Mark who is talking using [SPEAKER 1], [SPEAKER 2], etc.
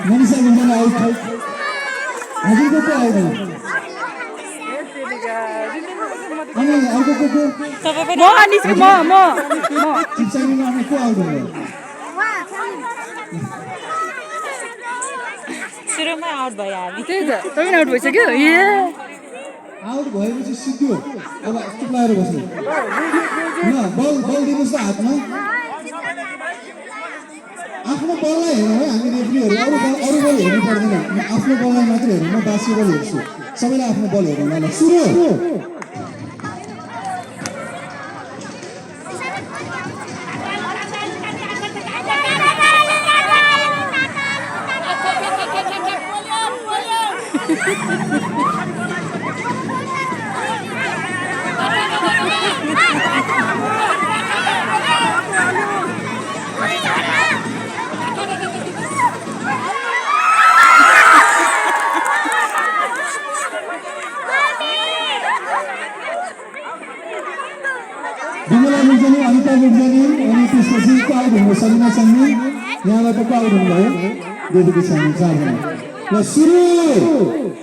[SPEAKER 1] मनीषा गुन्जन out हजुरको को out अनि अर्को को
[SPEAKER 2] म अनिस म
[SPEAKER 1] चिप्सानीमा अनि को आउट भयो
[SPEAKER 2] सुरुमै आउट भयो हामी त्यही त तपाईँ आउट भइसक्यो ए
[SPEAKER 1] आउट भएपछि सिद्धो अब चुप लाएर बस्नु ल बल दिनुहोस् न हातमा आफ्नो बललाई हेरौँ है हामी रेफ्रीहरू अरू बल हेर्नु पर्दैन आफ्नो बललाई मात्रै हेरौँ म बास्केटबल हेर्छु सबैलाई आफ्नो बल हेरौँ ल सुरु विमला गुर्जनी अनिता गुर्जनी अनि त्यसपछि आउट हुनुभयो सलिना सङ्गी यहाँबाट आउट हुनुभयो देवीकी सानी 4 जना ल सुरु